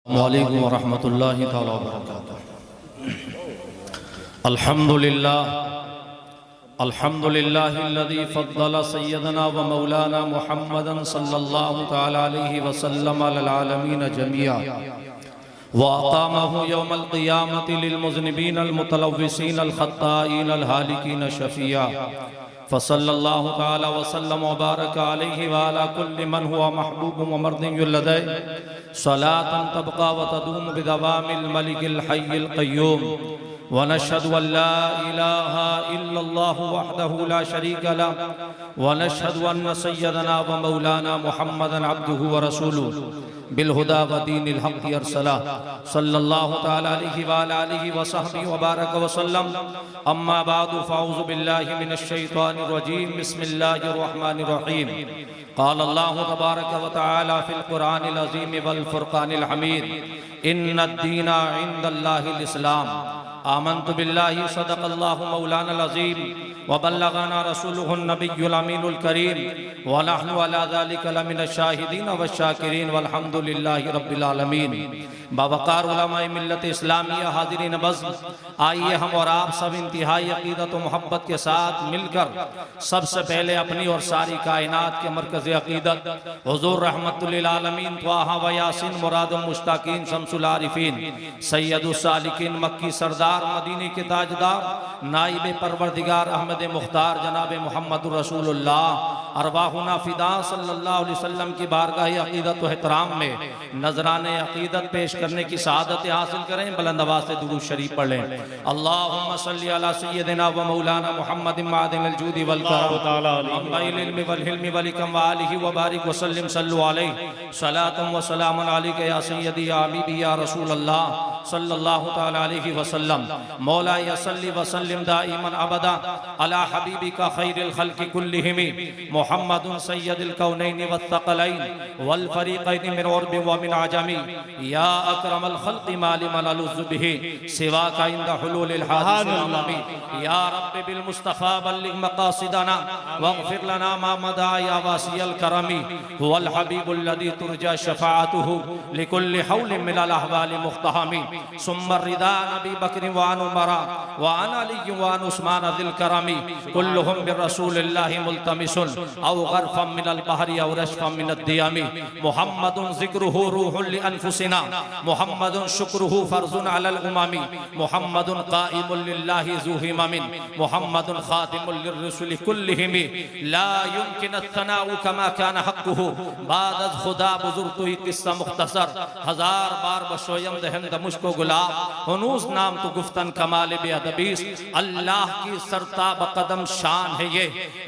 वालेकुम वरहमतुल्लाहि तआला वबरकातुहू। अल्हम्दुलिल्लाहिल्लज़ी फ़द्दल सय्यदना व मौलाना मुहम्मदन सल्लल्लाहु तआला अलैहि वसल्लम अलल आलमीन जमीआ व अक़ामहु यौमल क़ियामति लिल मुज़निबीन अल मुतलव्विसीन अल ख़त्ताईन अल हालिकीन शफ़िया फ़सल्लल्लाहु तआला व सल्लम व बारक अलैहि व अला कुल्लि मन हुवा महबूबुन व मर्दियुन लदैहि सलातन तबक़ा व तदूम बिदवामिल मलिकिल हय्यिल क़य्यूम व नशहदु अन ला इलाहा इल्लल्लाहु वहदहु ला शरीका लह व नशहदु अन्न सय्यदना व मौलाना मुहम्मदन अब्दुहु व रसूलुहु बिलहुदा व दीनिल हक़्क़ि अरसला सल्लल्लाहु तआला अलैहि व अला आलिहि व सहबिहि व बारक व सल्लम। अम्मा बादु फ़अऊज़ु बिल्लाहि मिनश शैतानिर रजीम। बिस्मिल्लाहिर रहमानिर रहीम। क़ाल अल्लाहु तबारक व तआला फ़िल क़ुरआनिल अज़ीम वल फ़ुरक़ानिल हमीद इन्नद-दीना इंदल्लाहिल इस्लाम। आमन्तु बिल्लाहि सदक़ल्लाहु मौलानल अज़ीम व बल्लगना रसूलुहुन नबियुल अमीनुल करीम व नहनु अला ज़ालिका लमिनश शाहिदीन वश्शाकिरीन वल्हम्दुलिल्लाहि रब्बिल आलमीन। बावक़ार उलमाए मिल्लत इस्लामिया हाज़िरीन बज़्म, आइए हम और आप सब इंतहाई अक़ीदत व मोहब्बत के साथ मिलकर सबसे पहले अपनी और सारी कायनात के मरकज़ अक़ीदत हुज़ूर रहमतुल लिल आलमीन त्वाहा व यासीन मुरादुल मुश्ताकीन शम्सुल आरिफीन सैयदुस सालिकीन मक्की सरदार मदीने के ताजदार नाइब परवरदिगार अहमद मुख्तार जनाब मुहम्मदुर रसूलुल्लाह अरवाहुना फ़िदा सल्लल्लाहु अलैहि वसल्लम की बारगाह अक़ीदत व एहतराम में नजराने अक़ीदत पेश करने की सआदत हासिल करें। बुलंद आवाज़ से दुरूद शरीफ पढ़ लें। अल्लाहुम्मा सल्लि अला सय्यदिना व मौलाना मुहम्मदिन मादिनिल जूदि वल करम अम्बाइल इल्मि वल हिल्मि वल हिकम व आलिहि व बारिक व सल्लिम सल्लु अलैहि सलातन व सलामुन अलैका या सय्यदी या हबीबी या रसूलल्लाह सल्लल्लाहु तआला अलैहि वसल्लम। मौला यसल्ली व सल्लिम दाइमन अबदा अला हबीबिका खैरिल खल्क़ि कुल्लिहिम मुहम्मदुन सय्यदुल कौनैनि वत्थक़लैन वल फ़रीक़ैनि मिन उर्बि व मिन अजमी या अकरमल खल्क़ि मा लिमन अलुज़्ज़ु बिहि सिवाका इंद हुलूलिल हादिसिल अममी या रब्बि बिल मुस्तफ़ा बल्लिग़ मक़ासिदना वग़फ़िर लना मा मदा या वासियल करमी हुवल हबीबुल लज़ी तुरजा शफ़ाअतुहु लिकुल्लि हौलिन मिनल अहवालि मुख़्तहमी सुम्मा रिदा नबी बकर व अन उमरा व अन अली व अन उस्मान ज़िल करमी कुल्लुहुम बिरसूलिल्लाहि मुल्तमिसुन औ गरफ़म मिनल बहरि औ रशफ़म मिनद दियमी मुहम्मदुन ज़िक्रुहु रूहुल लिअन्फुसिना मुहम्मदुन शुक्रुहु फ़र्ज़ुन अलल उममी मुहम्मदुन क़ाइमुल लिल्लाहि ज़ू हिममिन मुहम्मदुन ख़ातिमुल लिर्रुसुलि कुल्लिहिम ला युमकिनु अथ-थनाउ कमा कान हक़्क़ुहु बाद अज़ खुदा बुज़ुर्ग क़िस्सा मुख़्तसर हजार बार बशोयम दहंद मुश्को गुलाब हुनूस नाम तो गुफ्तन कमाल बेअदबीस। अल्लाह की सरताब कदम शान है ये,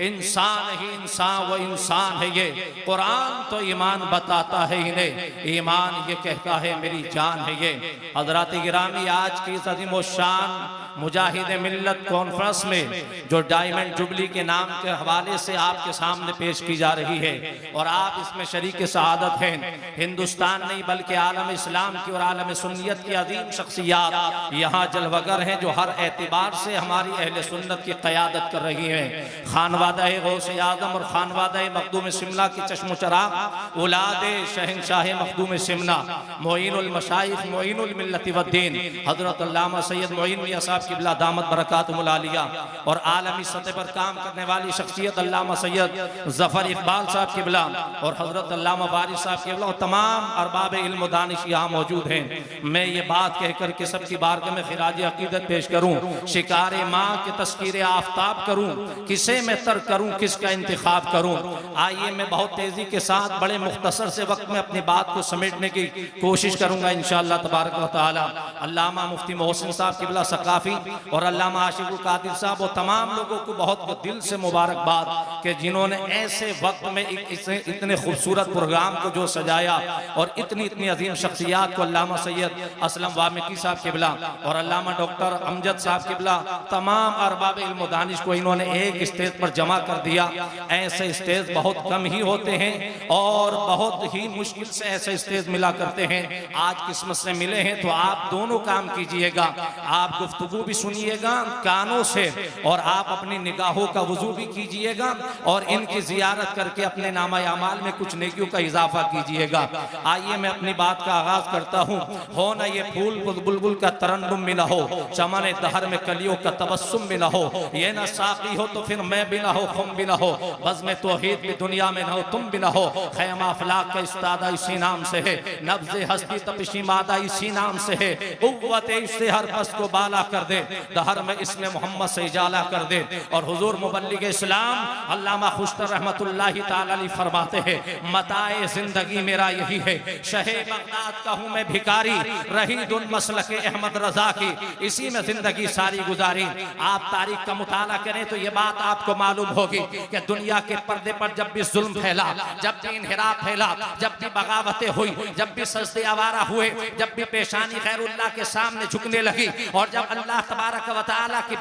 इंसान ही इंसान व इंसान है ये। कुरान तो ईमान बताता है इन्हें, ईमान ये कहता है मेरी जान है ये। हज़रात गिरामी, आज की इस अज़ीम व शान मुजाहिद मिल्लत कॉन्फ्रेंस में जो डायमंड जुबली के नाम के हवाले से आपके सामने पेश की जा रही है और आप इसमें शरीक सआदत हैं, हिंदुस्तान नहीं बल्कि आलम इस्लाम की और आलम सुन्नियत की अजीम शख्सियात यहाँ जलवगर हैं जो हर एतबार से हमारी अहले सुन्नत की क़यादत कर रही हैं। खानवादा गौसे आज़म और खानवादा मखदूम शिमला की चश्मो चराग औलाद शहंशाह मखदूम शिमला मोइनुल मशाइख मोइनुल मिल्लत व दीन हज़रत अल्लामा सैयद मोइन मियां साहब क़िबला दामत बरकातुहुल आलिया और आलमी सतह पर काम करने वाली शख्सियत अल्लामा सैयद ज़फ़र इक़बाल साहब क़िबला और हज़रत अल्लामा वारिस साहब क़िबला और तमाम अरबाब इल्म व दानिश यहाँ मौजूद हैं। मैं ये बात कहकर के सबकी बारगाह में ख़िराज अक़ीदत पेश करूँ, शिकारे माँ के तस्कीर आफ्ताब करूँ, किसे मैं तर्क करूँ, किसका इंतखाब करूँ। आइए मैं बहुत तेज़ी के साथ बड़े मुख्तसर से वक्त में अपनी बात को समेटने की कोशिश करूँगा इंशाअल्लाह तबारक व तआला। अल्लामा मुफ्ती मोहसिन साहब क़िबला सक़ाफ़ी और अल्लामा आशिक़ुल क़ादिर साहब और तमाम लोगों को बहुत दिल से मुबारकबाद कि जिन्होंने ऐसे वक्त में इतने खूबसूरत प्रोग्राम को जो सजाया और इतनी इतनी अजीम शख्सियात को अल्लामा सैयद असलम वामिकी साहब क़िबला और अल्लामा डॉक्टर अमजद साहब क़िबला तमाम अरबाब इल्म व दानिश को इन्होंने एक स्टेज पर जमा कर दिया। ऐसे स्टेज बहुत कम ही होते हैं और बहुत ही मुश्किल से ऐसे स्टेज मिला करते हैं। आज किस्मत से मिले हैं तो आप दोनों काम कीजिएगा। आप गुफ्तगू भी सुनिएगा कानों से और आप अपनी निगाहों का वुजू भी कीजिएगा और इनकी जियारत करके अपने नामा अमाल में कुछ नेकियों का इजाफा कीजिएगा। आइए मैं अपनी बात का आगाज करता हूँ। हो ना ये फूल बुलबुल का तरन्नुम भी ना हो, चमन दहर में कलियों का तबस्सुम भी ना हो, ये ना साकी हो तो फिर मैं भी ना हो, खुम भी ना हो, बज़्म तौहीद भी दुनिया में ना हो, तुम भी ना हो। खैमा अफलाक का इस्तादा इसी नाम से है, नब्ज़े हस्ती तपिशी मादा इसी नाम से है। कुव्वत इससे हर बस को बाला कर दे, दहर में इसमें मोहम्मद से इजाला कर दे। और हुजूर मुबल्लिग इस्लाम अल्लामा खुश्तर रहमतुल्लाहि ताला अलैहि फरमाते हैं, मताए जिंदगी मेरा यही है, शहे बगदाद का हूँ मैं भिखारी, रही दुन मसलके अहमद रजा की, इसी में जिंदगी सारी गुजारी। आप तारीख का मुताला करें तो ये बात आपको मालूम होगी कि दुनिया के पर्दे पर जब भी जुल्म फैला, जब भी इन्हिराफ फैला, जब भी बगावतें हुई, जब भी सजदे आवारा हुए, जब भी पेशानी खैरुल्लाह के सामने झुकने लगी और जब अल्लाह तबारक व तआला की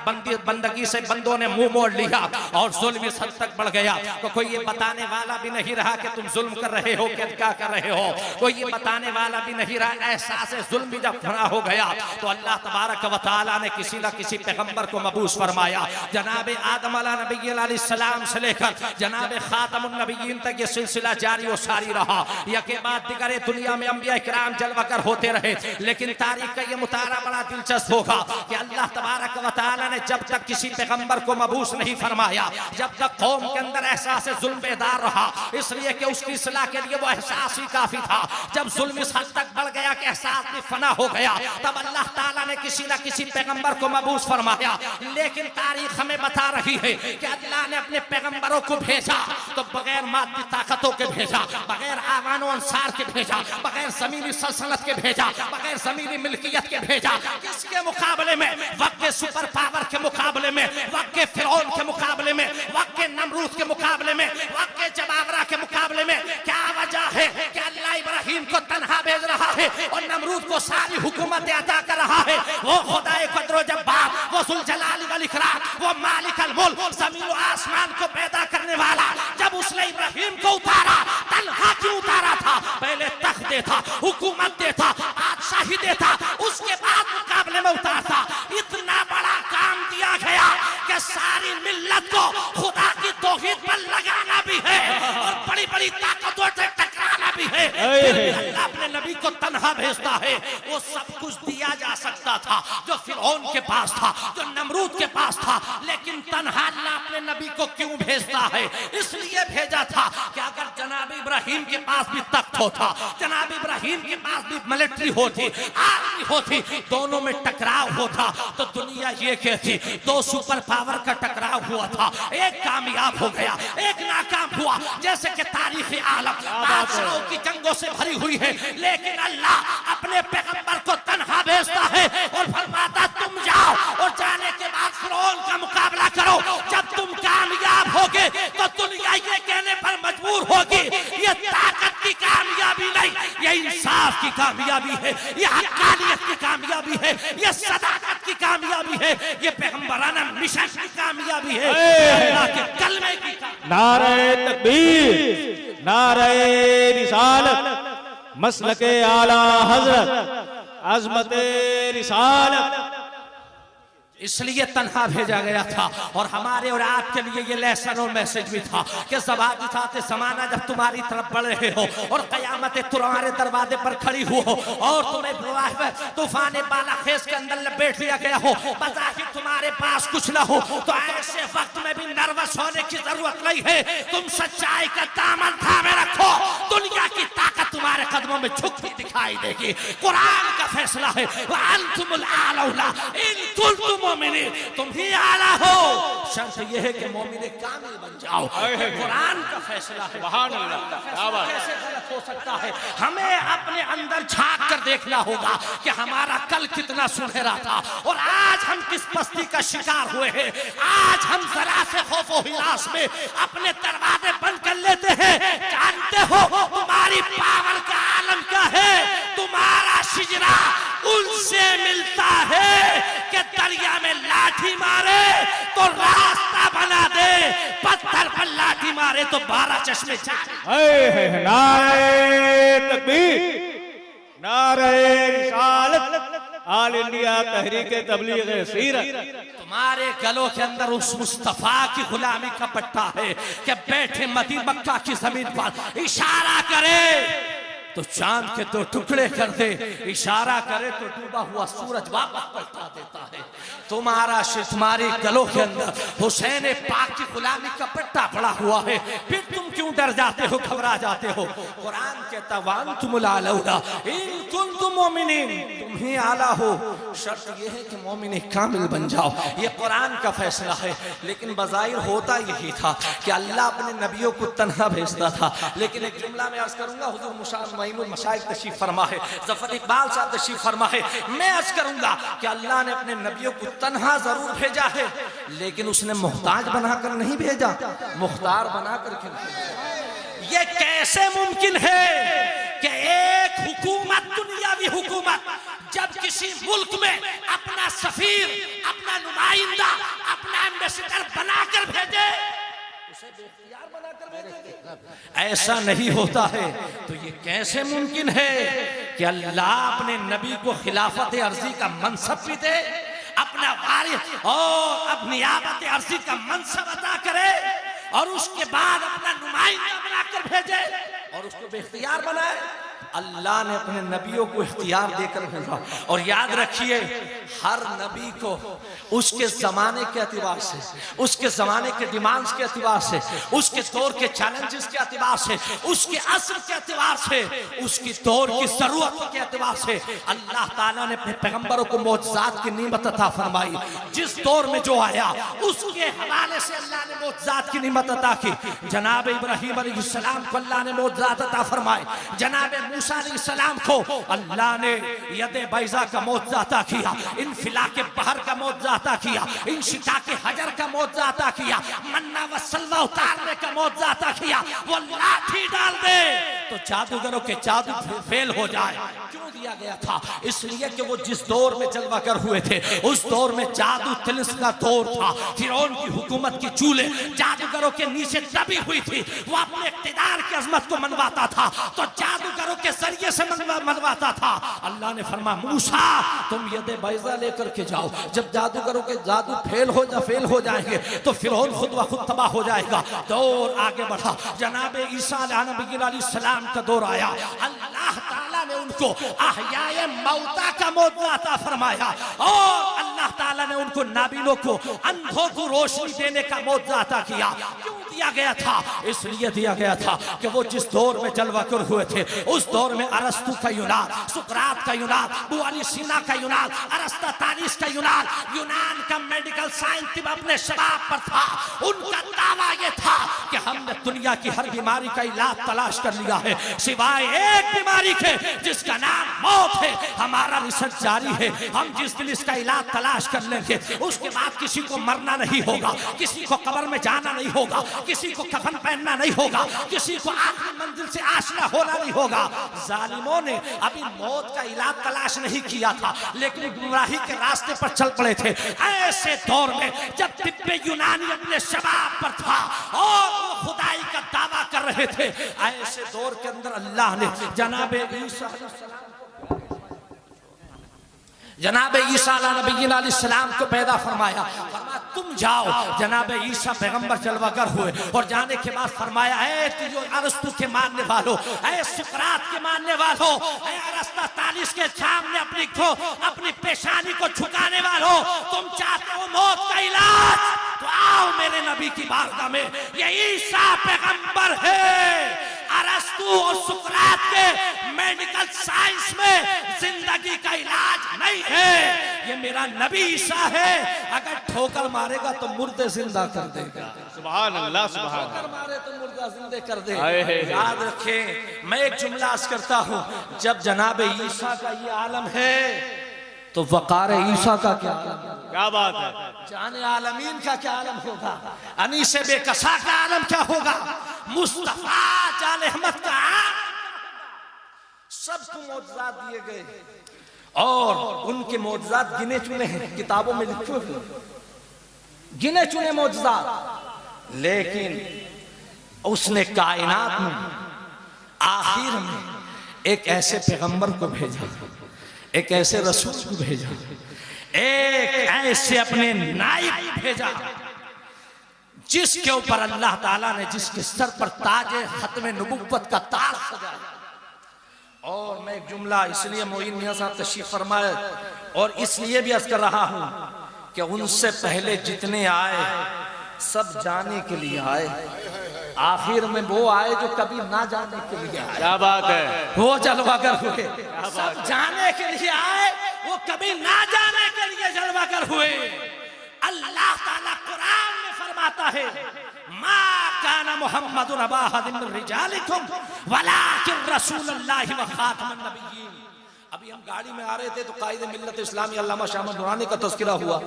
बंदगी से बंदों ने मुंह मोड़ लिया और जुल्म इस हद तक बढ़ गया तो कोई ये बताने वाला भी नहीं रहा कि तुम जुल्म कर रहे हो, क्या कर रहे हो। कोई ये बताने वाला भी नहीं रहा। एहसास जुल्म भी जब फना हो गया तो अल्लाह तबारक व तआला ने किसी न किसी पैगंबर को मबूस फरमाया। जनाब आदम अलैहिस्सलाम से लेकर जनाब खातमुन नबिय्यीन तक ये सिलसिला जारी और सारी रहा। यके बाद दिगरे दुनिया में अंबिया किराम जलवागर होते रहे, लेकिन तारीख का ये मुतारा बड़ा दिलचस्प होगा कि अल्लाह तबारक व तआला ने जब तक किसी पैगंबर को मबूस नहीं फरमाया, जब तक कौम के अंदर एहसास जुल्म बेदार रहा, इसलिए कि उसकी इस्लाह के लिए वो एहसास ही काफी था। जब जुल्म इस हद तक बढ़ गया कि एहसास भी फना हो गया, तब अल्लाह ताला ने किसी न किसी पैगंबर को मबूस फरमाया। लेकिन तारीख हमें बता रही है कि अल्लाह ने अपने पैगंबरों को भेजा तो बगैर मादी ताकतों के भेजा, बगैर आवानो अंसार के भेजा, बगैर जमीनी सल्तनत के भेजा, बगैर जमीनी मिल्कियत के भेजा। किसके मुकाबले में? वक्त के सुपर पावर के मुकाबले में, वक्त के फिरौन के मुकाबले में, वक्त के नमरूद के मुकाबले में, वक्त के जबावरा के मुकाबले में। क्या वजह है कि अल्लाह इब्राहिम को तन्हा भेज रहा है और नमरूद को सारी हुकूमत अता कर रहा है? वो खुदाए क़द्र जब्बार, वो जुल जलाल वल इकराम, वो मालिक अल मुल्क, ज़मीन और आसमान को पैदा करने वाला, जब उसने इब्राहिम को उतारा, तन्हा क्यों उतारा था? पहले तख्त देता, हुकूमत देता, बादशाही देता, उसके बाद मुकाबले में उतारता। इतना बड़ा काम दिया गया कि सारी मिल्लत को खुदा की तौहीद पर लगाना भी है और बड़ी बड़ी ताकतों से टकराना भी है। अल्लाह अपने नबी को तन्हा भेजता है। वो सब कुछ दिया जा सकता था जो फिरौन के पास था, जो नमरूद के पास था, लेकिन तन्हा अल्लाह अपने नबी को क्यों भेजता है? इसलिए भेजा था कि अगर जनाब इब्राहिम के पास भी तख्त होता, जनाब इब्राहिम के पास भी मिलिट्री होती, आर्मी होती, दोनों में टकराव होता तो दुनिया ये कहती दो सुपर पावर का टकराव हुआ था, एक कामयाब हो गया, एक नाकाम हुआ। जैसे कि तारीख आलम बादशाहों की जंगों से भरी हुई है, लेकिन अल्लाह अपने पैगंबर को तन्हा भेजता है और फरमाता तुम जाओ और जाने के बाद फिरौन का मुकाबला करो। जब तुम कामयाब होगे तो दुनिया ये कहने पर मजबूर होगी ये ताकत की कामयाबी नहीं, ये इंसाफ की कामयाबी है, ये हक्कानियत की कामयाबी है, ये सदाकत की कामयाबी है, ये पैगंबराना मिशन की कामयाबी है, अल्लाह के कलमे की। नारे तकबीर, नारे रिसालत, मसलके आला हजरत, अज़मते रिसालत। इसलिए तन्हा भेजा गया था। और हमारे और आपके लिए ये लेसन और मैसेज भी था कि ज़बात ज़माना जब तुम्हारी तरफ बढ़ रहे हो और क़यामत तुम्हारे दरवाजे पर खड़ी हो और तुम्हें तूफान बालाखेस के अंदर लपेट लिया गया हो, बज़ाहिर तुम्हारे पास कुछ ना हो, तो ऐसे वक्त में भी नर्वस होने की जरूरत नहीं है। तुम सच्चाई का दामन थामे रखो, दुनिया की ताकत तुम्हारे कदमों में झुकती दिखाई देगी। कुरान का फैसला है वअंतुमुल आलौना इन कुंतुम मोमिनीन, तुम ही आला हो, शर्त यह है कि मोमिने कामिल बन जाओ। कुरान का फैसला है। कैसे गलत हो सकता है? हमें अपने अंदर झांक कर देखना होगा कि हमारा कल कितना सुनहरा था और आज हम किस पस्ती का शिकार हुए हैं। आज हम जरा से खौफो हिरास में अपने दरवाजे बंद कर लेते हैं। जानते हो तुम्हारी पावर का आलम क्या है? तुम्हारा शिजरा उनसे मिलता है कि दरिया में लाठी मारे तो रास्ता बना दे, पत्थर पर लाठी मारे तो 12 चश्मे जाए। नारे तकबीर, नारे रिसालत, ऑल इंडिया तहरीक तबलीग सीरत। तुम्हारे गलों के अंदर उस मुस्तफा की गुलामी का पट्टा है कि बैठे मदी मक्का की जमीन पर इशारा करे तो चांद के दो टुकड़े कर दे, इशारा करे तो डूबा हुआ सूरज वापस पलटा देता है। तुम्हारी गलों के अंदर हुसैन पाक की गुलामी का पट्टा पड़ा हुआ है, फिर तुम क्यों डर जाते हो, घबरा जाते हो? कुरान कहता वान तुम लालौला इन कुंतुम मोमिनीन, तुम ही आला हो, शर्त यह है कि मोमिन कामिल बन जाओ। ये कुरान का फैसला है। लेकिन बज़ाहिर होता यही था कि अल्लाह अपने नबियों को तन्हा भेजता था। लेकिन एक जुमला में अर्ज करूंगा, हुजूर मुशाहिद मशाइख तशरीफ फरमा है, जफर इकबाल साहब तशरीफ फरमा है, मैं अर्ज करूंगा कि अल्लाह ने अपने नबियों को तन्हा जरूर भेजा है, लेकिन उसने मोहताज बनाकर नहीं भेजा, मुख्तार बनाकर के भेजा। ये कैसे मुमकिन है कि एक हुकूमत, दुनियावी हुकूमत, जब किसी मुल्क में अपना सफीर, अपना नुमाइंदा, अपना एम्बेसडर बनाकर भेजे, उसे बेख्तियार बनाकर भेजेंगे? ऐसा नहीं होता है। तो ये कैसे मुमकिन है कि अल्लाह अपने नबी को खिलाफत अर्जी का मनसब भी दे, अपना वारिस और अपनी नियाबत अर्जी का मनसब अदा करे, और उसके बाद अपना नुमाइंदा बनाकर भेजे और उसको बेख्तियार बनाए? अल्लाह ने अपने नबियों को इख्तियार देकर भेजा। और याद रखिए, हर नबी को उसके ज़माने के एतबार से, उसके ज़माने के डिमांड्स के एतबार से, उसके दौर के चैलेंजेस के एतबार से, उसके असर के एतबार से, उसकी दौर की ज़रूरतों के एतबार से अल्लाह ताला ने पैगंबरों को मौजज़ात की नीमत अता फरमाई। जिस दौर में जो आया उसके हवाले से अल्लाह ने मौजज़ात की नीमत अता की। जनाब इब्राहीम अलैहिस्सलाम को अल्लाह ने मौजज़ात अता फरमाए, जनाब मूसा अलैहिस्सलाम को अल्लाह ने यदे बैज़ा का मौजज़ा अता किया, इनफिला के बहर का मौजज़ा अता किया, इंशिका के हजर का मौजज़ा अता किया, मन्ना व सल्वा उतारने का मौजज़ा अता किया। वो लाठी डाल दे तो जादूगरों के जादू फेल हो जाए। क्यों दिया गया था? इसलिए कि वो जिस दौर में जलवागर हुए थे उस दौर में जादू तिलिस्म का दौर था। फिरौन की हुकूमत की चूल्हे जादूगरों के नीचे दबी हुई थी। वो अपने इक़्तिदार की अज़मत को मनवाता था तो जादूगरों के जरिए से मनवाता था। अल्लाह ने फरमाया मूसा तुम यदे बैज़ा लेकर के जाओ, जब जादूगरों के जादू फेल हो जाएंगे तो फिरौन खुद व खुद तबाह हो जाएगा। दौर आगे बढ़ा, जनाब ईसा अलैहिस्सलाम का दौर आया। अल्लाह ताला ने उनको अहयाए मौता का मौजज़ा अता फरमाया और अल्लाह ताला ने उनको नाबीनों को, अंधों को रोशनी देने का मौजज़ा अता किया। क्यों दिया गया था? इसलिए दिया गया था कि वो जिस दौर में जलवागर हुए थे उस दौर में अरस्तु का यूनान, सुकरात का यूनान, अबू अली सीना का यूनान, अरस्तातालिस का यूनान, यूनान का मेडिकल साइंस अपने शबाब पर था। उनका दावा यह था कि हमने दुनिया की हर बीमारी का इलाज तलाश कर लिया है सिवाय एक बीमारी के जिसका नाम मौत है। हमारा रिसर्च जारी है, हम जिस दिन इसका इलाज तलाश कर लेंगे उसके बाद किसी को मरना नहीं होगा, किसी को कब्र में जाना नहीं होगा, किसी को कफन पहनना नहीं होगा, किसी को आखिरी मंजिल से आशना होना नहीं होगा। जालिमों ने अभी मौत का इलाज तलाश नहीं किया था लेकिन गुमराही के रास्ते पर चल पड़े थे। ऐसे दौर में जब तिब्बे यूनानी अपने शबाब पर था और वो खुदाई का दावा कर रहे थे, ऐसे दौर के अंदर अल्लाह ने जनाब ईसा अलैहिस्सलाम को पैदा फरमाया। फरमाया तुम जाओ, जनाब ईसा पैगंबर जलवागर हुए और जाने के बाद फरमाया ऐ अरस्तु के मानने वालों, ऐ सुकरात के मानने वालों, ऐ अरस्तातालिस के सामने अपनी पेशानी को झुकाने वालों, तुम चाहते हो मौत का इलाज तो आओ मेरे नबी की बारगाह में। ये ईसा पैगंबर है। अरस्तु और सुकरात के मेडिकल साइंस में जिंदगी का इलाज नहीं है। ये मेरा नबी ईसा है, अगर ठोकर मारेगा तो मुर्दे जिंदा कर देगा। सुभान अल्लाह, सुभान अल्लाह। ठोकर मारे तो मुर्दा जिंदे कर दे। याद रखें, मैं एक जुमला अर्ज करता हूँ, जब जनाब ईसा का ये आलम है तो वकार ईसा का क्या बात है? जाने आलमीन का क्या आलम होगा? अनीसे बेकसा का आलम क्या होगा? मुस्तफा जान अहमद का सबको मौजज़ात दिए गए और उनके मौजज़ात गिने चुने हैं, किताबों में लिखे हुए गिने चुने मौजज़ात। लेकिन उसने कायनात में आखिर में एक ऐसे पैगंबर को भेजा, एक ऐसे रसूल को भेजा, एक ऐसे अपने नायब भेजा जिसके ऊपर अल्लाह ताला ने, जिसके सर पर ताज खत्म नबुव्वत का ताज सजाया। और मैं एक जुमला इसलिए मोइन मियां साहब तशरीफ फरमाए और इसलिए भी अर्ज कर रहा हूं कि उनसे पहले जितने आए सब जाने के लिए आए, आखिर में वो आए जो कभी ना जाने के लिए आए। क्या बात है, वो जलवागर हुए। सब जाने के लिए आए, वो कभी ना जाने के लिए जलवागर हुए। अल्लाह ताला कुरान में फरमाता है, मा काना मुहम्मदुन अबा अहदिन मिन रिजालिकुम वलाकिन रसूलुल्लाहि व खातमुन नबिय्यीन। अभी हम गाड़ी में आ रहे थे तो कायदे मिल्लत इस्लामी अल्लामा शाह अहमद नूरानी का तज़किरा हुआ,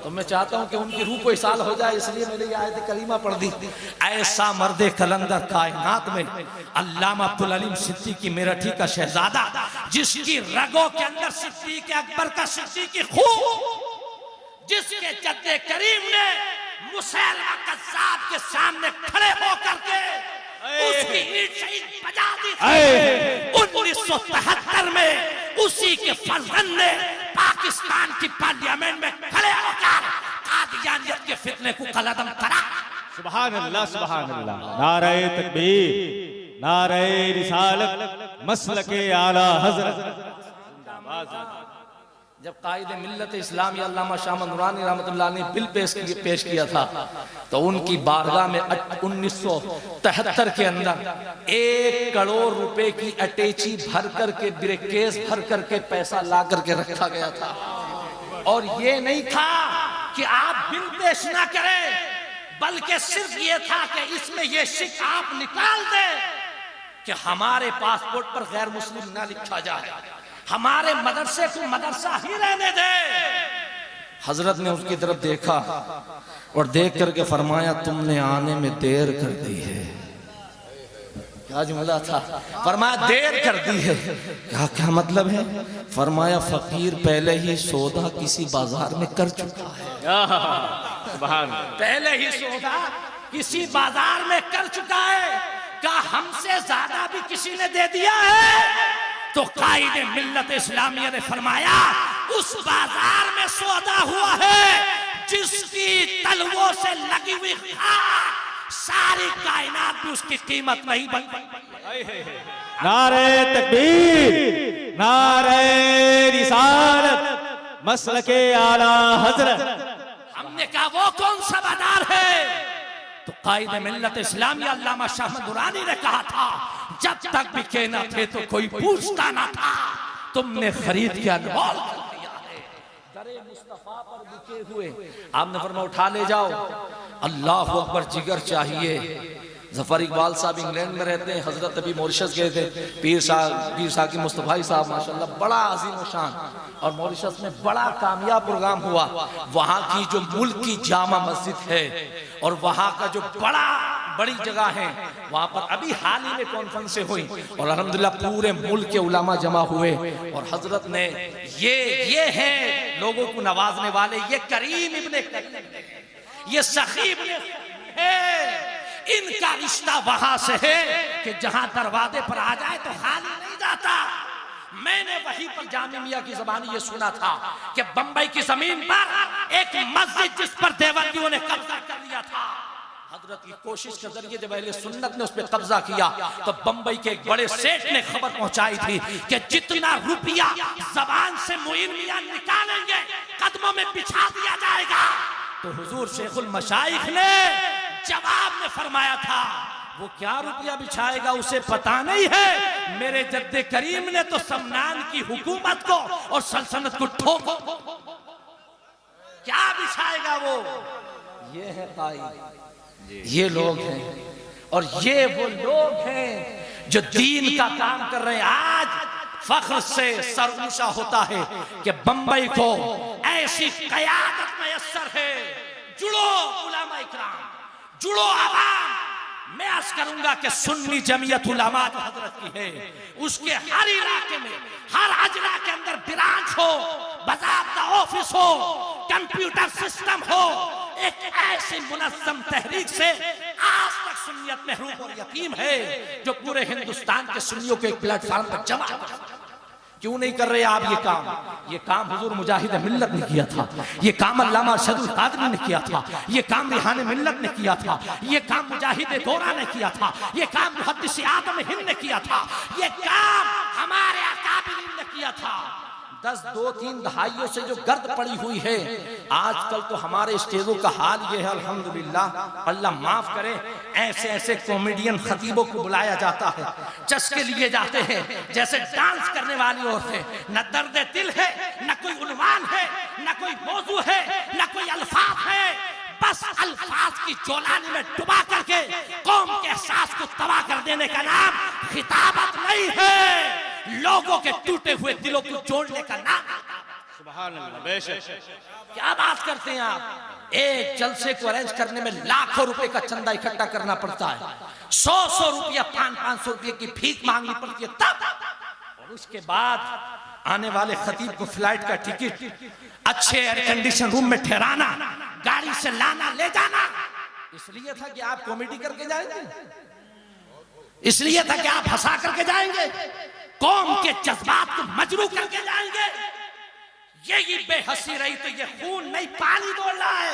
तो मैं चाहता हूं कि उनकी रूह को इसाल हो जाए, इसलिए मैंने ये आयत करीमा पढ़ दी। ऐसा मर्दे कलंदर कायनात में अल्लामा अब्दुल अलीम सिद्दीकी मेरठी का शहजादा, जिसकी रगों के अंदर सिद्दीक अकबर का सिद्दीकी खून, जिसके जद्दे करीम ने मुसैलमा कज़्ज़ाब के सामने खड़े होकर के उसकी ईंट शहीद बजा दी थी। 1973 में उसी के फर्जंद ने पाकिस्तान की पार्लियामेंट में खड़े होकर कादियानियत के फितने को कलअदम करा। सुभान अल्लाह, सुभान अल्लाह। नारे तकबीर, नारे रिसालत, मसलके आला हज़रत। जब कायदे मिल्लत इस्लामी अल्लामा शाह अहमद नूरानी रहमतुल्लाह ने बिल पेश किया था तो उनकी बारगाह में 1973 के अंदर 1 करोड़ रुपए की अटैची भर करके, ब्रिकेस भर करके पैसा ला करके रखा गया था। और ये नहीं था कि आप बिल पेश ना करें, बल्कि सिर्फ ये था कि इसमें ये शिक आप निकाल दें कि हमारे पासपोर्ट पर गैर मुस्लिम ना लिखा जाए, हमारे मदरसे को मदरसा ही रहने दे। हजरत ने उसकी तरफ देखा और देख करके फरमाया, तुमने आने में देर कर दी है। क्या जुमला था? फरमाया देर कर दी है। क्या मतलब है? फरमाया फकीर पहले ही सौदा किसी बाजार में कर चुका है। पहले ही सौदा किसी बाजार में कर चुका है। क्या हमसे ज्यादा भी किसी ने दे दिया है? तो कायदे मिल्लत इस्लामिया ने फरमाया, उस बाजार में सौदा हुआ है जिसकी तलवों से लगी हुई खाक सारी कायनात में उसकी कीमत नहीं बन। नारे तकबीर, नारे रिसालत, मसलके आला हज़रत। हमने कहा वो कौन सा बाजार है? तो कायदे मिल्लत इस्लामी अल्लामा शाह अहमद नूरानी ने कहा था, जब तक बिके ना थे तो कोई पूछता ना था, तुमने खरीद के अनमोल कर दिया है। दरे मुस्तफा पर बिके हुए आपने फरमाया उठा ले जाओ। अल्लाह अकबर, जिगर चाहिए। जफर इकबाल साहब इंग्लैंड में रहते हैं, हजरत अभी मॉरिशस गए थे। पीर साकी मुस्तफाई साहब माशाल्लाह बड़ा अजीम शान, और मॉरिशस में बड़ा कामयाब प्रोग्राम हुआ। वहाँ की जो मुल्क की जामा मस्जिद है और वहाँ का जो बड़ी जगह है, वहाँ पर अभी हाल ही में कॉन्फ्रेंस हुई और अल्हम्दुलिल्लाह पूरे मुल्क के उलमा जमा हुए और हजरत ने ये है लोगों को नवाजने वाले, ये करीम इब्ने करीम, ये सखी इब्ने है। इनका रिश्ता वहां से है कि जहां दरवाजे पर आ जाए तो खाली नहीं जाता। मैंने वहीं पर जामिया मियां की ज़बानी ये सुना था कि बंबई की जमीन पर एक मस्जिद जिस पर देवबंदियों ने कब्जा कर लिया था, हजरत की कोशिश के जरिए जब अहले सुन्नत ने उस पर कब्जा किया तो बंबई के एक बड़े सेठ ने खबर पहुंचाई थी कि जितना रुपया जबान से मोइन मियां निकालेंगे कदमों में बिछा दिया जाएगा। तो हुजूर शेखुल मशाइख ने जवाब में फरमाया था, वो क्या रुपया बिछाएगा उसे पता नहीं है, मेरे जद्दे करीम ने तो समनान की हुकूमत को और सल्तनत को ठोको, क्या बिछाएगा वो। ये है कायद, ये लोग हैं और ये वो लोग हैं जो दीन का काम कर रहे हैं। आज फख्र से सर ऊंचा होता है कि बंबई को ऐसी क़यादत मयस्सर है। जुड़ो उलमा इकराम, जुड़ो आवाम। मैं अर्ज करूंगा कि सुन्नी जमीयत उलमा जो हजरत की है, उसके हर इलाके में, हर अजला के अंदर ब्रांच हो, बाज़ाब्ता ऑफिस हो, कंप्यूटर सिस्टम हो, एक ऐसी मुनज़्ज़म तहरीक से आज तक सुन्नियत महरूम और यतीम है जो पूरे हिंदुस्तान के सुन्नियों के एक प्लेटफॉर्म पर जमा। क्यों नहीं कर रहे आप ये काम? ये काम हुजूर मुजाहिद मिल्लत ने किया था, ये काम अल्लामा अरशदुल क़ादरी ने किया था, ये काम रिहान मिल्लत ने किया था, ये काम मुजाहिद दौरा ने किया था, ये काम मुहद्दिस आदम हिंद ने किया था, ये काम हमारे अकाबिरीन ने किया था। 2-3 दहाइयों से जो गर्द पड़ी हुई है, आजकल तो हमारे स्टेजों का हाल ये है अल्हम्दुलिल्लाह, अल्लाह माफ करे, ऐसे ऐसे कॉमेडियन खतीबों को बुलाया जाता है, चस्के लिए जाते हैं जैसे डांस करने वाली औरतें। न दर्द दिल है, न कोई उन्वान है, न कोई मौजू है, न कोई अल्फाज है, बस अल्फाज की चौलानी में डुबा करके कौम के एहसास को तबाह कर देने का नाम खिताबत नहीं है, लोगों के टूटे हुए दिलों को जोड़ने का नाम। सुभान अल्लाह, बेशक। क्या बात करते हैं आप? एक जलसे को अरेंज करने में लाखों रुपए का चंदा इकट्ठा करना पड़ता है, 100 रुपया 500 रुपये की भीख मांगनी पड़ती है तब, और उसके बाद आने वाले खतीब को फ्लाइट का टिकट, अच्छे एयर कंडीशन रूम में ठहराना, गाड़ी से लाना ले जाना। इसलिए था कि आप कॉमेडी करके जाएंगे, इसलिए था कि आप हंसा करके जाएंगे, कौम के जज्बात को मजरू करके जाएंगे। यही बेहसी रही तो ये खून नहीं पानी दौड़ रहा है।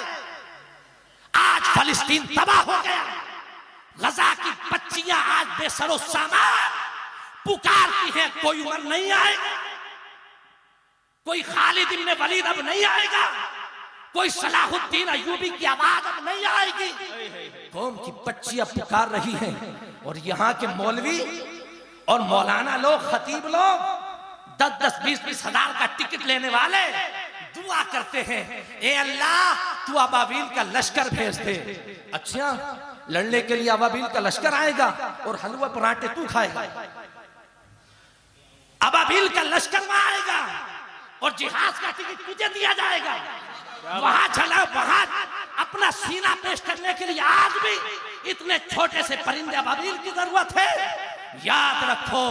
आज फलस्तीन तबाह हो गया, गजा की बच्चियां आज बेसरो सामान पुकारती हैं, कोई उमर नहीं आएगा, कोई खालिद इब्न वलीद अब नहीं आएगा, कोई सलाहुद्दीन अय्यूबी की आवाज अब नहीं आएगी। कौम की बच्चियां पुकार रही हैं, और यहाँ के मौलवी और मौलाना लोग, खतीब लोग 10-10, 20-20 हजार का टिकट लेने वाले दुआ करते हैं, ए अल्लाह तू अबाबील का लश्कर भेज दे। अच्छा, लड़ने के लिए अबाबील का लश्कर आएगा और हलवा पराठे तू खाएगा। अबाबील का लश्कर वहां आएगा और जिहाद का टिकट तुझे दिया जाएगा। वहां चला, वहां अपना सीना पेश करने के लिए आज भी इतने छोटे से परिंदे अबाबील की जरूरत है। याद रखो,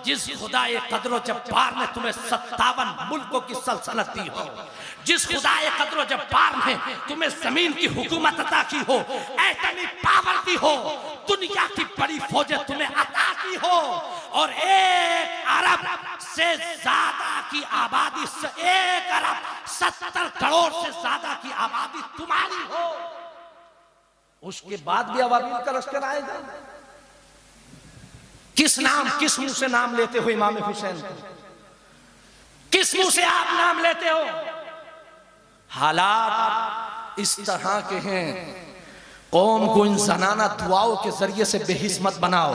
जिस खुदाए कद्रो जब्बार ने तुम्हें 57 मुल्कों की सल्तनत दी हो, जिस खुदाए कद्रो जब्बार ने तुम्हें जमीन की हुकूमत अता की हो, एटमी पावर दी हो, दुनिया की बड़ी फौजें तुम्हें अता की हो, और 1 अरब से ज्यादा की आबादी, 1 अरब 70 करोड़ से ज्यादा की आबादी तुम्हारी हो, उसके बाद भी अबाबील का लश्कर आएगा। किस मुंह से नाम लेते हो इमाम हुसैन को? किस मुंह से आप नाम लेते हो? हालात इस तरह के हैं, कौम को इन जनाना दुआओं के जरिए से बेहिस मत बनाओ।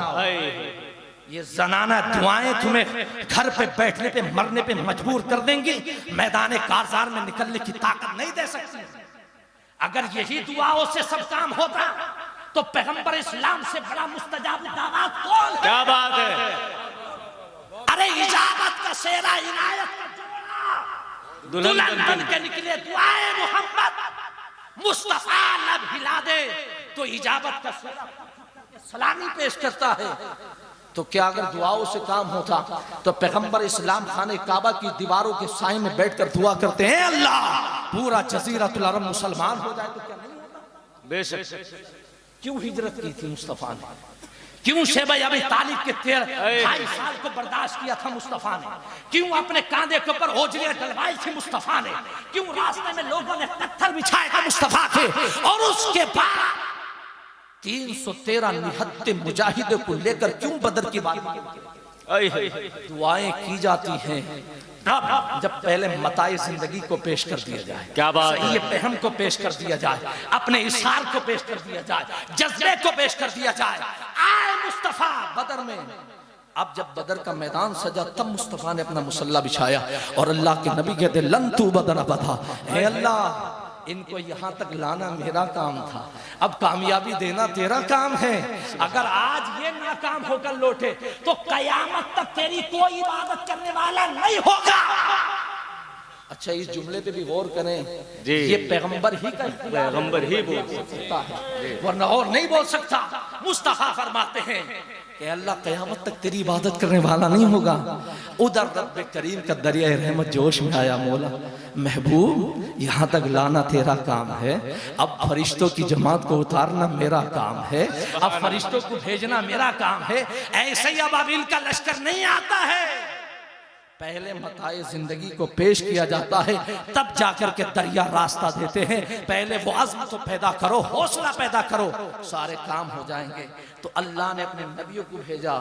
ये जनाना दुआएं तुम्हें घर पे बैठने पे, मरने पे मजबूर कर देंगी, मैदान कारजार में निकलने की ताकत नहीं दे सकती। अगर यही दुआओं से सब काम होता तो पैगंबर इस्लाम से बड़ा मुस्तजाब दावा कौन है? क्या बात है? अरे इजाबत का सेरा, इनायत का जोड़ा, दुल्हन बन के निकले दुआए मोहम्मद मुस्तफा लब हिला दे तो इजाबत का सेरा सलामी पेश करता है। तो क्या अगर दुआओं से काम होता तो पैगंबर इस्लाम खाने काबा की दीवारों के साए में बैठकर दुआ करते हैं, अल्लाह पूरा जजीरतुल अरब मुसलमान हो जाए, तो क्या नहीं होता? बेशक। क्यों हिजरत की थी मुस्तफा ने? क्यों शेबा अबी तालिब के 2.5 साल को बर्दाश्त किया था मुस्तफा ने? क्यों अपने कांधे के ऊपर ओजरियां डलवाई थी मुस्तफा ने? क्यों रास्ते में लोगों ने पत्थर बिछाए थे मुस्तफा के? और उसके बाद 313 निहत्ते मुजाहिदों को लेकर क्यों बदर की बात दुआएं की जाती हैं? जब पहले मताए जिंदगी को पेश कर दिया जाए, क्या बात है, ये पहम को पेश कर दिया जाए, अपने इशार को पेश कर दिया जाए, जज्बे को पेश कर दिया जाए। आए मुस्तफा बदर में। अब जब बदर का मैदान सजा तब मुस्तफा ने अपना मुसल्ला बिछाया और अल्लाह के नबी कहते लन तू बदर अबदा, हे अल्लाह इनको यहाँ तक लाना मेरा काम था, अब कामयाबी देना तेरा काम है। अगर आज ये नाकाम होकर लौटे तो कयामत तक तेरी कोई इबादत करने वाला नहीं होगा। अच्छा, इस जुमले पे भी गौर करें जी, ये पैगंबर ही बोल सकता है, वरना और नहीं बोल सकता। मुस्तफा फरमाते हैं कि अल्लाह क़यामत तक तेरी इबादत करने वाला नहीं होगा। उधर रब्बे करीम का दरिया रहमत जोश में आया, मौला महबूब यहाँ तक लाना तेरा काम है, अब फरिश्तों की जमात को उतारना मेरा काम है, अब फरिश्तों को भेजना मेरा काम है। ऐसे ही अबाबिल का लश्कर नहीं आता है, पहले मताए जिंदगी को पेश किया जाता है, तब जाकर के दरिया रास्ता देते हैं। पहले वो अज़्म तो पैदा करो, हौसला पैदा करो, सारे काम हो जाएंगे। तो अल्लाह ने अपने नबियों को भेजा,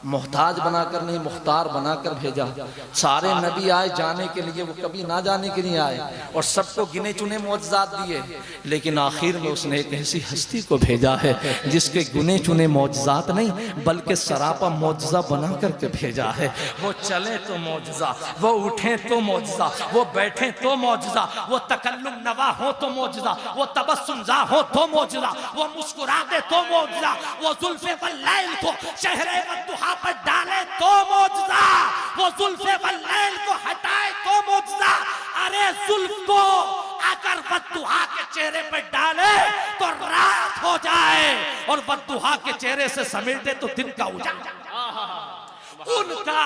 मोहताज बनाकर नहीं मुख्तार बनाकर भेजा। सारे नबी आए जाने के लिए, वो कभी ना जाने के लिए आए, और सबको गिने चुने मौजज़ात दिए, लेकिन आखिर में उसने एक ऐसी हस्ती को भेजा है जिसके गुने चुने मौजज़ात नहीं बल्कि सरापा मौजज़ा बना करके भेजा है। वो चले तो मौजज़ा, वो उठे तो मौजज़ा, वो बैठे तो मौजज़ा, वो तकल्लुम नवा हो तो मौजज़ा, वो तबस्सुमज़ा हो तो मौजज़ा, वो मुस्कुरा दे तो मौजज़ा, वो जुल्फ़े वल्लैल को शहरे वद्दुहा पर डाले तो मौजज़ा, वो जुल्फ़े वल्लैल को हटाए तो मौजज़ा। अरे जुल्फ़ को अगर वद्दुहा के चेहरे पर डाले तो रात हो जाए, और वद्दुहा के चेहरे से समेटे तो दिन का उजाला। उनका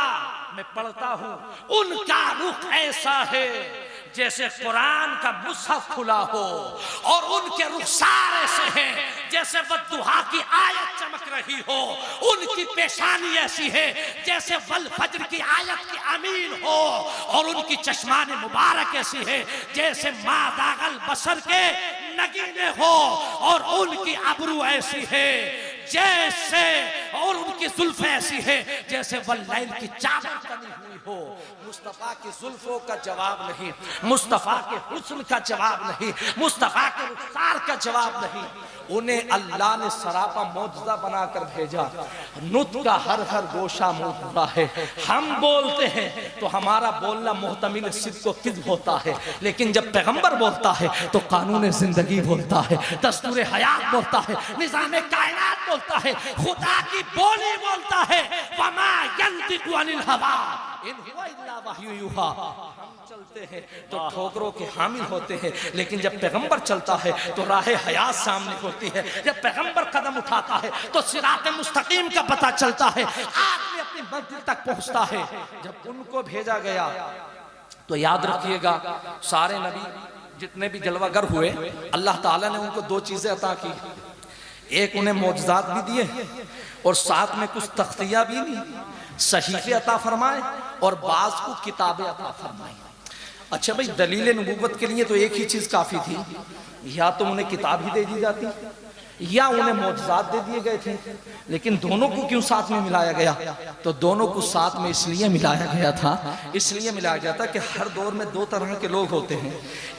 मैं पढ़ता हूं, उनका रुख ऐसा है जैसे कुरान का मुसहफ खुला हो, और उनके रुखसार ऐसे हैं जैसे वद्दुहा की आयत चमक रही हो। उनकी पेशानी ऐसी है जैसे वल फज्र की आयत की अमीन हो, और उनकी चश्मान मुबारक ऐसी है जैसे मादागल बसर के नगीने हो, और उनकी अबरू ऐसी है जैसे, और उनकी जुल्फ ऐसी है जैसे वल्लैल की चादर तनी हुई हो। मुस्तफा की जुल्फों का जवाब नहीं, मुस्तफा के हुस्न का जवाब नहीं, मुस्तफा के रुखसार का जवाब नहीं। उन्हें अल्लाह ने सरापा मौजज़ा बनाकर भेजा। नुत का हर हर गोशा मुंह हुआ है। हम बोलते हैं तो हमारा बोलना मुहतमिल सिद्क़ व किज़्ब होता है, लेकिन जब पैगंबर बोलता है तो कानून जिंदगी बोलता है, दस्तूर हयात बोलता है, निज़ाम कायनात बोलता है, खुदा की बोली बोलता है। वमा यंतिकु अनिल हवा इन हुवा इल्ला वह्युन यूहा। हम चलते हैं तो ठोकरों के हामिल होते हैं, लेकिन जब पैगंबर चलता है तो राह हयात सामने होती है। जब पैगंबर कदम उठाता है तो सिरात मुस्तकीम का पता चलता है, आदमी अपनी मंजिल तक पहुंचता है। जब उनको भेजा गया तो याद रखिएगा, सारे नबी जितने भी जलवागर हुए, अल्लाह ताला ने उनको दो चीजें अता की। एक उन्हें मौजज़ात भी दिए, और साथ में कुछ तख्तियां भी दी, सहीफे अता फरमाए, और बाज को किताबें अता फरमाई। अच्छा भाई, दलील नबूवत के लिए तो एक ही चीज काफी थी, या तो उन्हें किताब ही दे दी जाती या उन्हें मौजज़ात दे दिए गए थे। लेकिन दोनों को क्यों साथ में मिलाया गया? तो दोनों को साथ में इसलिए मिलाया गया था, इसलिए मिलाया गया था कि हर दौर में दो तरह के लोग होते हैं।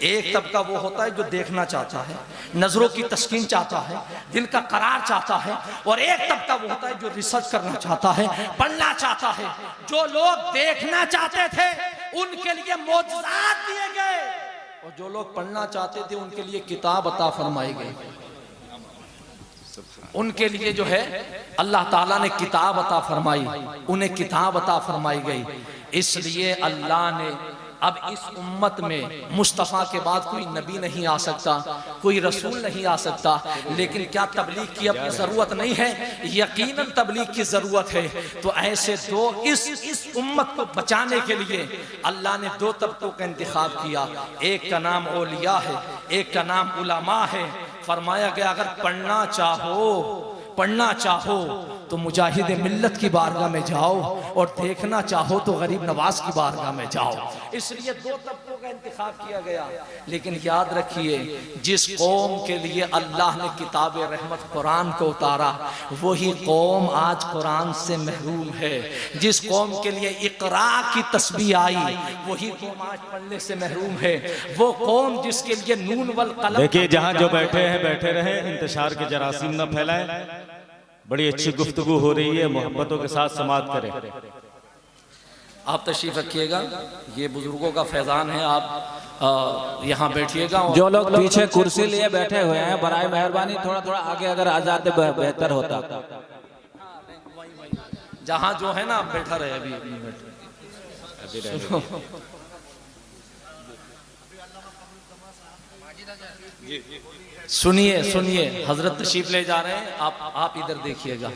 एक तबका वो होता है जो देखना चाहता है, नजरों की तस्कीन चाहता है, दिल का करार चाहता है, और एक तबका वो होता है जो रिसर्च करना चाहता है, पढ़ना चाहता है। जो लोग देखना चाहते थे उनके लिए मौजज़ात दिए गए, और जो लोग पढ़ना चाहते थे उनके लिए किताब अता फरमाई गई। उनके लिए जो है अल्लाह ताला ने किताब अता फरमाई, उन्हें किताब अता फरमाई गई। इसलिए अल्लाह ने अब इस उम्मत में मुस्तफ़ा के बाद कोई नबी नहीं आ सकता, कोई रसूल नहीं आ सकता। लेकिन क्या तबलीग की अब ज़रूरत नहीं है? यकीनन तबलीग की ज़रूरत है। तो ऐसे दो इस उम्मत को बचाने के लिए अल्लाह ने दो तबकों का इंतखाब किया। एक का नाम औलिया है, एक का नाम उलमा है। फरमाया गया अगर पढ़ना चाहो तो मुजाहिद मिल्लत की बारगाह में जाओ, और देखना चाहो तो गरीब नवाज की बारगाह में जाओ। इसलिए दो तबकों का इंतखाब किया गया। लेकिन याद रखिए, जिस कौम के लिए अल्लाह ने किताब रहमत कुरान को उतारा, वही कौम आज कुरान से महरूम है। जिस कौम के लिए इकरा की तस्बीह आई, वही कौम आज पढ़ने से महरूम है। वो कौम जिसके लिए नून वल कलम। देखिए, जहाँ जो बैठे हैं बैठे रहे, इंतशार के जरासीम न फैलाएं। बड़ी अच्छी गुफ्तगू हो रही है, मोहब्बतों के साथ समात करें। आप तशरीफ रखिएगा, ये बुजुर्गों का फैजान है। आप यहाँ बैठिएगा। जो लोग पीछे कुर्सी लिए बैठे हुए हैं, बराए मेहरबानी थोड़ा थोड़ा आगे अगर आ जाते बेहतर होता। जहाँ जो है ना, आप बैठा रहे अभी सुनिए सुनिए, हजरत तशरीफ ले जा रहे हैं। आप इधर देखिएगा।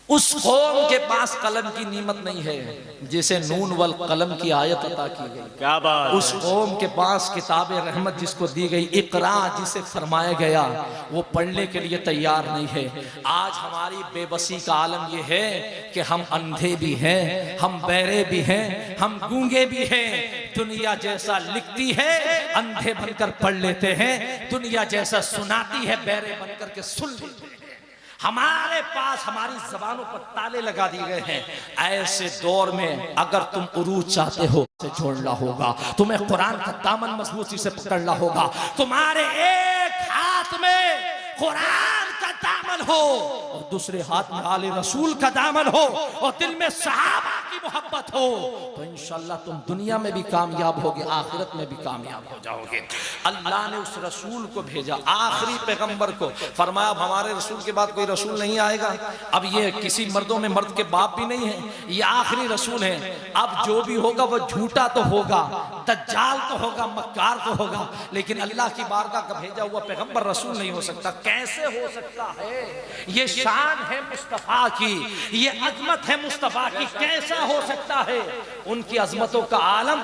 उस कौम के पास कलम की नीमत नहीं है जिसे नून वल कलम की आयत अता की गई। क्या बात। उस कौम के पास किताब रहमत जिसको दी गई, इकरा जिसे फरमाया गया, वो पढ़ने के लिए तैयार नहीं है। आज हमारी बेबसी का आलम यह है कि हम अंधे भी हैं, हम बहरे भी हैं, हम गूंगे भी हैं। दुनिया जैसा लिखती है अंधे बनकर पढ़ लेते हैं, दुनिया जैसा सुनाती है बहरे बनकर के सुन लेते हैं। हमारे पास हमारी जबानों पर ताले लगा दिए गए हैं। ऐसे दौर में अगर तुम उरूज चाहते हो से जोड़ना होगा, तुम्हें कुरान का दामन मजबूती से पकड़ना होगा। तुम्हारे एक हाथ में कुरान का दामन हो और दूसरे हाथ में आले रसूल का दामन हो और दिल में सहाबा की मोहब्बत हो, तो इंशाअल्लाह तुम दुनिया में भी कामयाब होगे, आखिरत में भी कामयाब हो जाओगे। अल्लाह ने उस रसूल को भेजा, आखिरी पैगंबर को। फरमाया अब हमारे रसूल के बाद कोई रसूल नहीं आएगा। अब ये किसी मर्दों में मर्द के बाप भी नहीं है, ये आखिरी रसूल है। अब जो भी होगा वो झूठा तो होगा, दज्जाल तो होगा, मक्कार तो होगा, लेकिन अल्लाह की बारगाह का भेजा हुआ पैगंबर रसूल नहीं हो सकता। कैसे हो सकता है? ये शान है मुस्तफा की, ये अजमत है मुस्तफा की, कैसा हो सकता है? उनकी अजमतों का आलम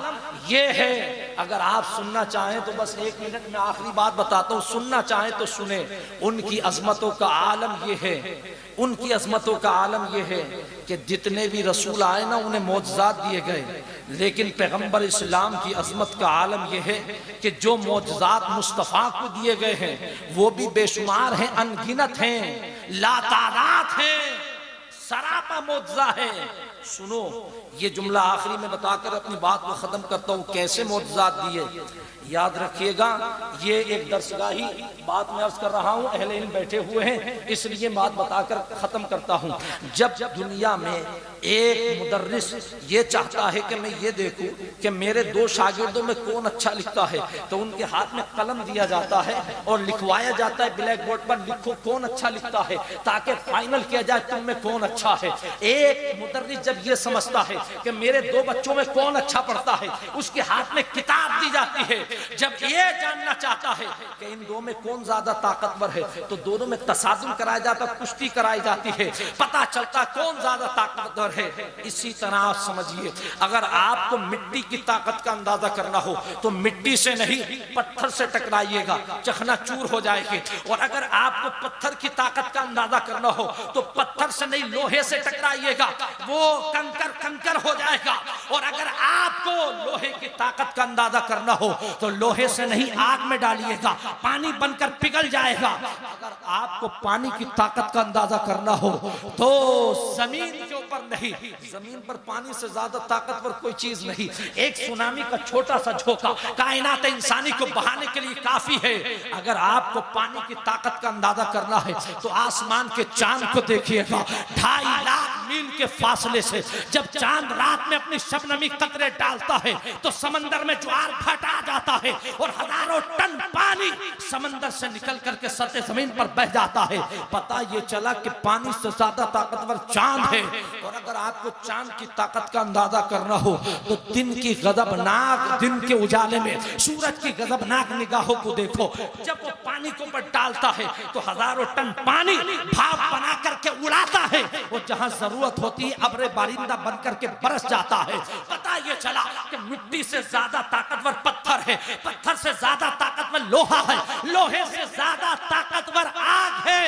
ये है। अगर आप सुनना चाहें तो बस 1 मिनट में आखिरी बात बताता हूं, सुनना चाहें तो सुने। उनकी अजमतों का आलम ये है, उनकी अजमतों का आलम ये है कि जितने भी रसूल आए ना उन्हें मौजज़ात दिए गए, लेकिन पैगंबर इस्लाम की अजमत का आलम यह है कि जो मौजज़ात मुस्तफ़ा को दिए गए हैं वो भी बेशुमार हैं, अनगिनत हैं, लातादात हैं, सरापा मौजज़ा है। सुनो, ये जुमला आखिरी में बताकर अपनी बात को खत्म करता हूँ। कैसे मौजज़ात दिए याद रखिएगा। ये एक दरसगाही बात मैं अर्ज कर रहा हूँ, अहले इल्म बैठे हुए हैं इसलिए बात बताकर खत्म करता हूँ। जब दुनिया में एक मुदर्रिस ये चाहता है कि मैं ये देखूं कि मेरे 2 शागिर्दों में कौन अच्छा लिखता है, तो उनके हाथ में कलम दिया जाता है और लिखवाया जाता है ब्लैक बोर्ड पर, लिखो कौन अच्छा लिखता है, ताकि फाइनल किया जाए तुम में कौन अच्छा है। एक मुदर्रिस जब ये समझता है कि मेरे 2 बच्चों में कौन अच्छा पढ़ता है, उसके हाथ में किताब दी जाती है। जब ये जानना चाहता है कि इन 2 में कौन ज्यादा ताकतवर है, तो दोनों में तसादुम कराया जाता, कुश्ती कराई जाती है, पता चलता कौन ज्यादा ताकतवर है। इसी तरह आप समझिए, अगर आपको मिट्टी की ताकत का अंदाजा करना हो तो मिट्टी से नहीं पत्थर से टकराइएगा, चकनाचूर हो जाएगी। और अगर आपको पत्थर की ताकत का अंदाजा करना हो तो पत्थर से नहीं लोहे से टकराइएगा, वो कंकर कंकर हो जाएगा। और अगर आपको लोहे की ताकत का अंदाजा करना हो तो लोहे से नहीं आग में डालिएगा, पानी बनकर पिघल जाएगा। अगर आपको पानी की ताकत का अंदाजा करना हो तो जमीन के ऊपर नहीं, जमीन पर पानी से ज्यादा ताकतवर कोई चीज नहीं। एक सुनामी का छोटा सा झोंका कायनात इंसानी को बहाने के लिए काफी है। अगर आपको पानी की ताकत का अंदाजा करना है तो आसमान के चांद को देखिएगा। 2.5 लाख मील के फासले से जब चांद रात में अपनी शबनमी कतरे डालता है तो समंदर में ज्वार भाटा जाता है और हजारों टन पानी समंदर से निकल करके सतह जमीन पर बह जाता है। पता ये चला कि पानी से ज्यादा ताकतवर चांद है। और अगर आपको चांद की ताकत का अंदाजा करना हो तो दिन की गजबनाक, दिन के उजाले में सूरज की गजबनाक निगाहों को देखो। जब वो पानी को ऊपर डालता है तो हजारों टन पानी भाप बना करके उड़ाता है और जहां जरूरत होती है अब्रे बारिंदा बन करके बरस जाता है। पता ये चला कि मिट्टी से ज्यादा ताकतवर पत्थर है, पत्थर से ज्यादा ताकतवर लोहा है, लोहे से ज्यादा ताकतवर आग है,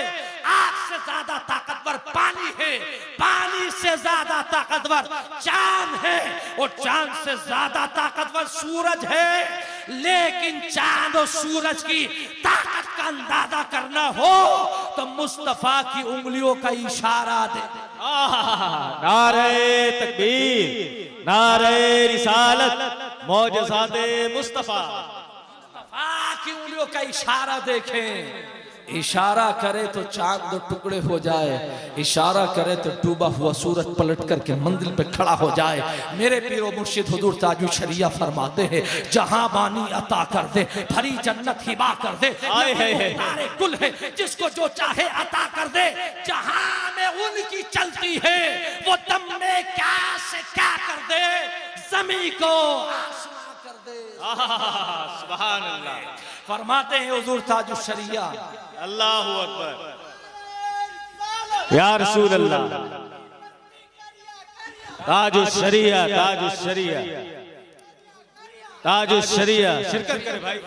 आग से ज्यादा ताकतवर पानी है, पानी से ज्यादा ताकतवर चांद है और चांद से ज्यादा ताकतवर सूरज है। लेकिन चांद और सूरज की ताकत का अंदाजा करना हो तो मुस्तफा की उंगलियों का इशारा दे। नारे तकबीर, नारे रिसालत, मौजज़ाते मुस्तफा। मुस्तफा की उंगलियों का इशारा देखें। इशारा करे तो चांद 2 टुकड़े हो जाए, इशारा करे तो डूबा हुआ सूरज पलट करके मंजिल पे खड़ा हो जाए। मेरे पीरो मुर्शिद हुजूर ताजुल शरिया फरमाते हैं, जहां बानी अता कर दे, भरी जन्नत हिबा कर दे, तारे कुल है जिसको जो चाहे अता कर दे। जहां में उनकी चलती है वो दम में क्या से क्या कर दे, जमीन को आसमां कर दे। सुभान अल्लाह। फरमाते हैं हुजूर ताजुल शरिया, अल्लाहु अकबर। या रसूल अल्लाह। ताजुश शरिया, ताजुश शरिया, ताजुश शरिया, शिरकत करे भाई।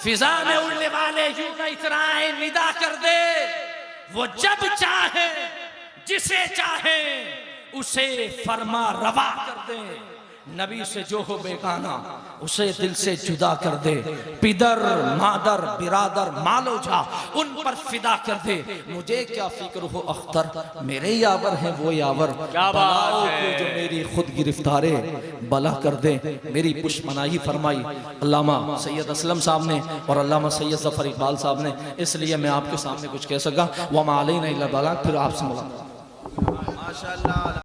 फिजा में उड़ने वाले यूं का इतराए निदा कर दे, वो जब चाहे जिसे चाहे उसे फरमा रवा कर दे। नबी से जो हो बेगाना उसे दिल से जुदा कर दे। पिदर मादर बिरादर मालो जा उन पर फिदा कर दे। मुझे क्या फिक्र हो अख्तर, मेरे यावर हैं वो यावर। बलाओं को जो मेरी खुद गिरफ्तारे बला कर दे। मेरी पुष्पनाही फरमाई अल्लामा सैयद असलम साहब ने और अल्लामा सैयद जफर इकबाल साहब ने, इसलिए मैं आपके सामने कुछ कह सका। वमा अलैना इल्ला बलाग। फिर आपसे मुलाकात।